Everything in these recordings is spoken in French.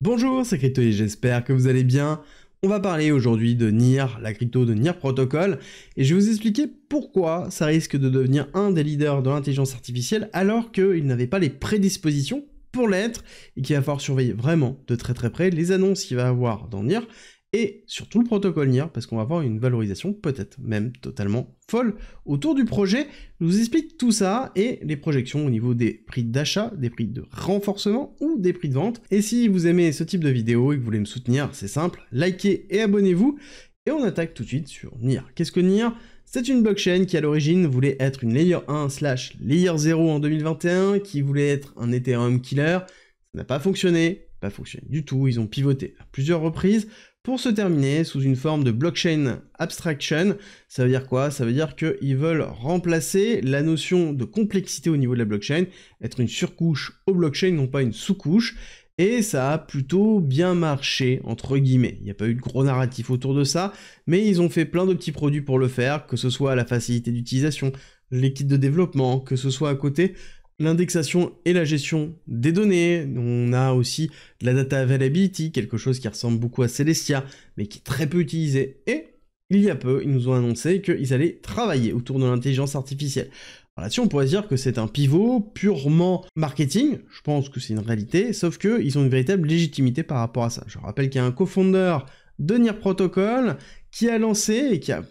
Bonjour, c'est Crypto et j'espère que vous allez bien. On va parler aujourd'hui de NIR, la crypto de NIR Protocol, et je vais vous expliquer pourquoi ça risque de devenir un des leaders de l'intelligence artificielle alors qu'il n'avait pas les prédispositions pour l'être, et qu'il va falloir surveiller vraiment de très près les annonces qu'il va avoir dans NIR, et surtout le protocole NIR, parce qu'on va avoir une valorisation peut-être même totalement folle autour du projet. Je vous explique tout ça et les projections au niveau des prix d'achat, des prix de renforcement ou des prix de vente. Et si vous aimez ce type de vidéo et que vous voulez me soutenir, c'est simple, likez et abonnez-vous. Et on attaque tout de suite sur NIR. Qu'est-ce que NIR ? C'est une blockchain qui à l'origine voulait être une Layer 1/Layer 0 en 2021, qui voulait être un Ethereum killer. Ça n'a pas fonctionné du tout, ils ont pivoté à plusieurs reprises pour se terminer sous une forme de blockchain abstraction. Ça veut dire quoi? Ça veut dire qu'ils veulent remplacer la notion de complexité au niveau de la blockchain, être une surcouche au blockchain, non pas une sous-couche, et ça a plutôt bien marché, entre guillemets. Il n'y a pas eu de gros narratif autour de ça, mais ils ont fait plein de petits produits pour le faire, que ce soit la facilité d'utilisation, les kits de développement, que ce soit à côté l'indexation et la gestion des données. On a aussi de la data availability, quelque chose qui ressemble beaucoup à Celestia, mais qui est très peu utilisé. Et il y a peu, ils nous ont annoncé qu'ils allaient travailler autour de l'intelligence artificielle. Alors là-dessus, on pourrait dire que c'est un pivot purement marketing. Je pense que c'est une réalité, sauf qu'ils ont une véritable légitimité par rapport à ça. Je rappelle qu'il y a un co-founder de NIR Protocol qui a lancé, qui a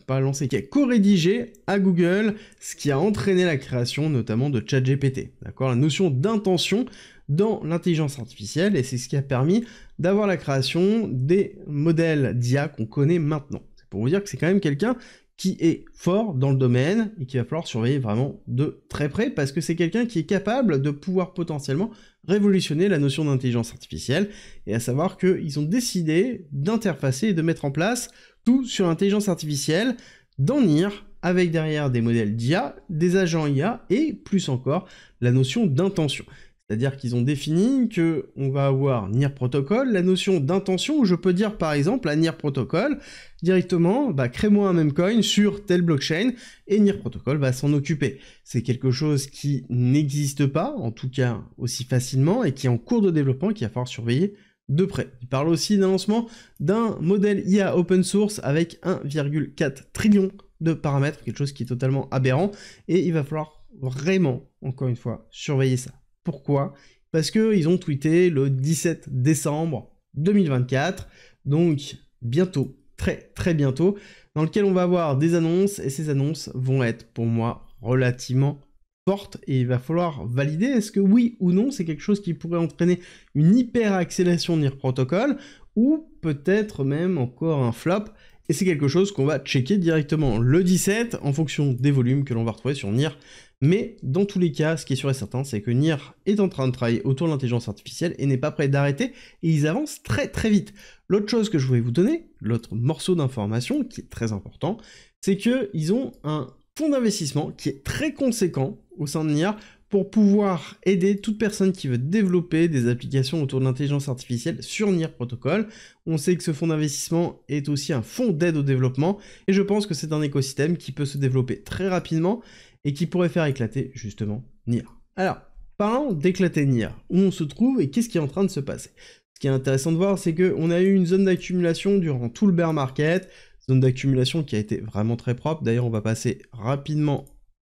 co-rédigé à Google, ce qui a entraîné la création notamment de ChatGPT, d'accord, la notion d'intention dans l'intelligence artificielle, et c'est ce qui a permis d'avoir la création des modèles d'IA qu'on connaît maintenant. C'est pour vous dire que c'est quand même quelqu'un qui est fort dans le domaine et qu'il va falloir surveiller vraiment de très près, parce que c'est quelqu'un qui est capable de pouvoir potentiellement révolutionner la notion d'intelligence artificielle, et à savoir qu'ils ont décidé d'interfacer et de mettre en place tout sur l'intelligence artificielle dans NIR, avec derrière des modèles d'IA, des agents IA, et plus encore, la notion d'intention. C'est-à-dire qu'ils ont défini qu'on va avoir NIR Protocol, la notion d'intention, où je peux dire par exemple à NIR Protocol, directement, crée-moi un memcoin sur telle blockchain, et NIR Protocol va s'en occuper. C'est quelque chose qui n'existe pas, en tout cas aussi facilement, et qui est en cours de développement, qu'il va falloir surveiller de près. Il parle aussi d'un lancement d'un modèle IA open source avec 1,4 trillion de paramètres, quelque chose qui est totalement aberrant, et il va falloir vraiment, encore une fois, surveiller ça. Pourquoi? Parce qu'ils ont tweeté le 17 décembre 2024, donc bientôt, très bientôt, dans lequel on va avoir des annonces, et ces annonces vont être pour moi relativement fortes, et il va falloir valider est-ce que oui ou non c'est quelque chose qui pourrait entraîner une hyper accélération de NIR Protocol, ou peut-être même encore un flop, et c'est quelque chose qu'on va checker directement le 17 en fonction des volumes que l'on va retrouver sur NIR. Mais dans tous les cas, ce qui est sûr et certain, c'est que NIR est en train de travailler autour de l'intelligence artificielle et n'est pas prêt d'arrêter, et ils avancent très vite. L'autre chose que je voulais vous donner, l'autre morceau d'information qui est très important, c'est qu'ils ont un fonds d'investissement qui est très conséquent au sein de NIR pour pouvoir aider toute personne qui veut développer des applications autour de l'intelligence artificielle sur NIR Protocol. On sait que ce fonds d'investissement est aussi un fonds d'aide au développement, et je pense que c'est un écosystème qui peut se développer très rapidement, et qui pourrait faire éclater justement NIR. Alors, parlons d'éclater NIR, où on se trouve et qu'est-ce qui est en train de se passer. Ce qui est intéressant de voir, c'est qu'on a eu une zone d'accumulation durant tout le bear market, zone d'accumulation qui a été vraiment très propre. D'ailleurs, on va passer rapidement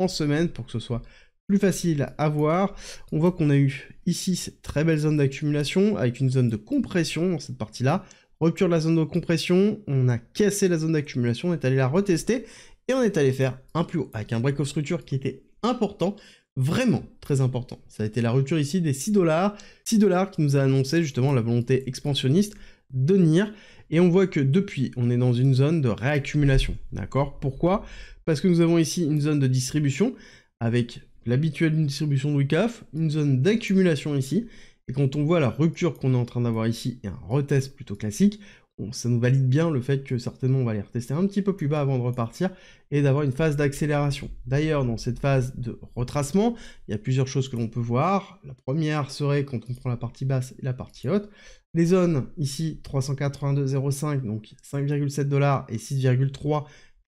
en semaine pour que ce soit plus facile à voir. On voit qu'on a eu ici cette très belle zone d'accumulation avec une zone de compression dans cette partie-là. Rupture de la zone de compression, on a cassé la zone d'accumulation, on est allé la retester, et on est allé faire un plus haut, avec un break of structure qui était important, vraiment très important. Ça a été la rupture ici des $6, $6 qui nous a annoncé justement la volonté expansionniste de NIR, et on voit que depuis, on est dans une zone de réaccumulation, d'accord? Pourquoi? Parce que nous avons ici une zone de distribution, avec l'habituelle distribution de Wyckoff, une zone d'accumulation ici, et quand on voit la rupture qu'on est en train d'avoir ici, et un retest plutôt classique, ça nous valide bien le fait que certainement on va les retester un petit peu plus bas avant de repartir et d'avoir une phase d'accélération. D'ailleurs, dans cette phase de retracement, il y a plusieurs choses que l'on peut voir. La première serait quand on prend la partie basse et la partie haute. Les zones ici 382,05, donc 5,7$ et 6,3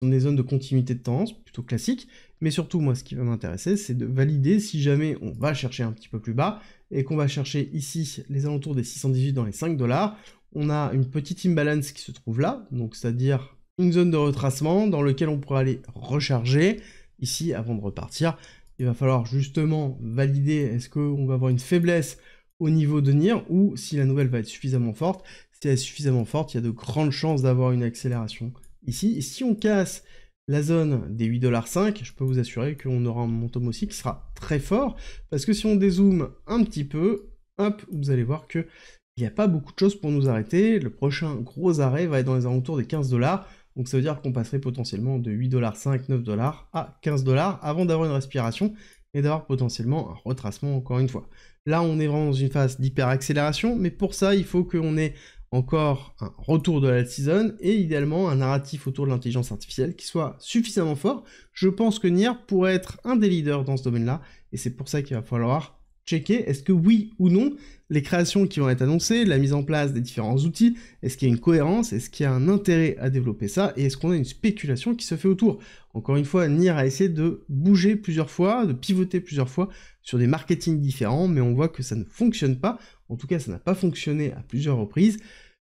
sont des zones de continuité de tendance, plutôt classiques. Mais surtout, moi, ce qui va m'intéresser, c'est de valider si jamais on va chercher un petit peu plus bas, et qu'on va chercher ici les alentours des 618 dans les 5 $, on a une petite imbalance qui se trouve là, donc c'est-à-dire une zone de retracement dans laquelle on pourra aller recharger. Ici, avant de repartir, il va falloir justement valider est-ce qu'on va avoir une faiblesse au niveau de NIR ou si la nouvelle va être suffisamment forte. Si elle est suffisamment forte, il y a de grandes chances d'avoir une accélération ici. Et si on casse la zone des 8,5 $, je peux vous assurer qu'on aura un momentum aussi qui sera très fort, parce que si on dézoome un petit peu, hop, vous allez voir que il n'y a pas beaucoup de choses pour nous arrêter. Le prochain gros arrêt va être dans les alentours des 15 $, donc ça veut dire qu'on passerait potentiellement de 8,5 $, 9 $ à 15 $ avant d'avoir une respiration et d'avoir potentiellement un retracement encore une fois. Là, on est vraiment dans une phase d'hyper-accélération, mais pour ça, il faut qu'on ait encore un retour de la season et idéalement un narratif autour de l'intelligence artificielle qui soit suffisamment fort. Je pense que NIR pourrait être un des leaders dans ce domaine-là et c'est pour ça qu'il va falloir checker est-ce que oui ou non les créations qui vont être annoncées, la mise en place des différents outils, est-ce qu'il y a une cohérence, est-ce qu'il y a un intérêt à développer ça et est-ce qu'on a une spéculation qui se fait autour. Encore une fois, NIR a essayé de bouger plusieurs fois, de pivoter plusieurs fois sur des marketings différents, mais on voit que ça ne fonctionne pas. En tout cas, ça n'a pas fonctionné à plusieurs reprises.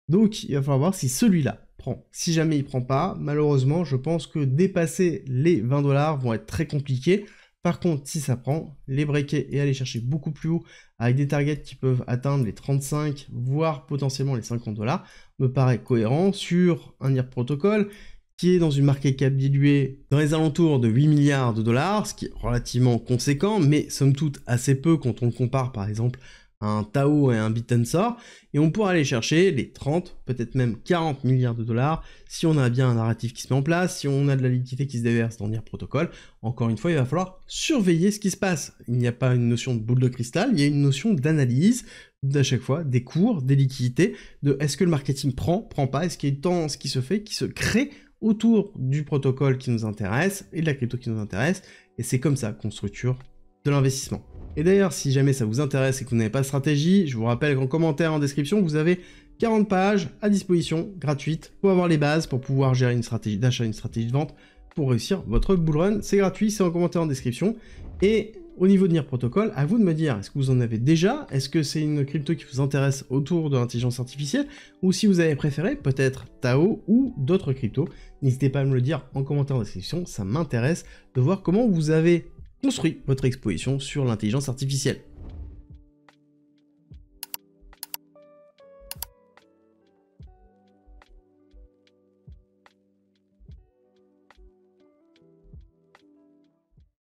Donc, il va falloir voir si celui-là prend. Si jamais il prend pas, malheureusement, je pense que dépasser les 20 $ vont être très compliqués. Par contre, si ça prend, les breaker et aller chercher beaucoup plus haut avec des targets qui peuvent atteindre les 35, voire potentiellement les 50 $ me paraît cohérent sur un NIR protocole qui est dans une market cap diluée dans les alentours de 8 milliards $, ce qui est relativement conséquent, mais somme toute assez peu quand on le compare par exemple à un Tao et un Bittensor, et on pourra aller chercher les 30, peut-être même 40 milliards $, si on a bien un narratif qui se met en place, si on a de la liquidité qui se déverse dans NIR Protocol. Encore une fois, il va falloir surveiller ce qui se passe. Il n'y a pas une notion de boule de cristal, il y a une notion d'analyse d'à chaque fois, des cours, des liquidités, de est-ce que le marketing prend pas, est-ce qu'il y a une tendance qui se fait, qui se crée autour du protocole qui nous intéresse et de la crypto qui nous intéresse, et c'est comme ça qu'on structure de l'investissement. Et d'ailleurs, si jamais ça vous intéresse et que vous n'avez pas de stratégie, je vous rappelle qu'en commentaire en description, vous avez 40 pages à disposition, gratuites, pour avoir les bases, pour pouvoir gérer une stratégie d'achat, une stratégie de vente, pour réussir votre bull run. C'est gratuit, c'est en commentaire en description. Et au niveau de NIR Protocol, à vous de me dire, est-ce que vous en avez déjà? Est-ce que c'est une crypto qui vous intéresse autour de l'intelligence artificielle? Ou si vous avez préféré, peut-être Tao ou d'autres cryptos? N'hésitez pas à me le dire en commentaire en description, ça m'intéresse de voir comment vous avez construit votre exposition sur l'intelligence artificielle.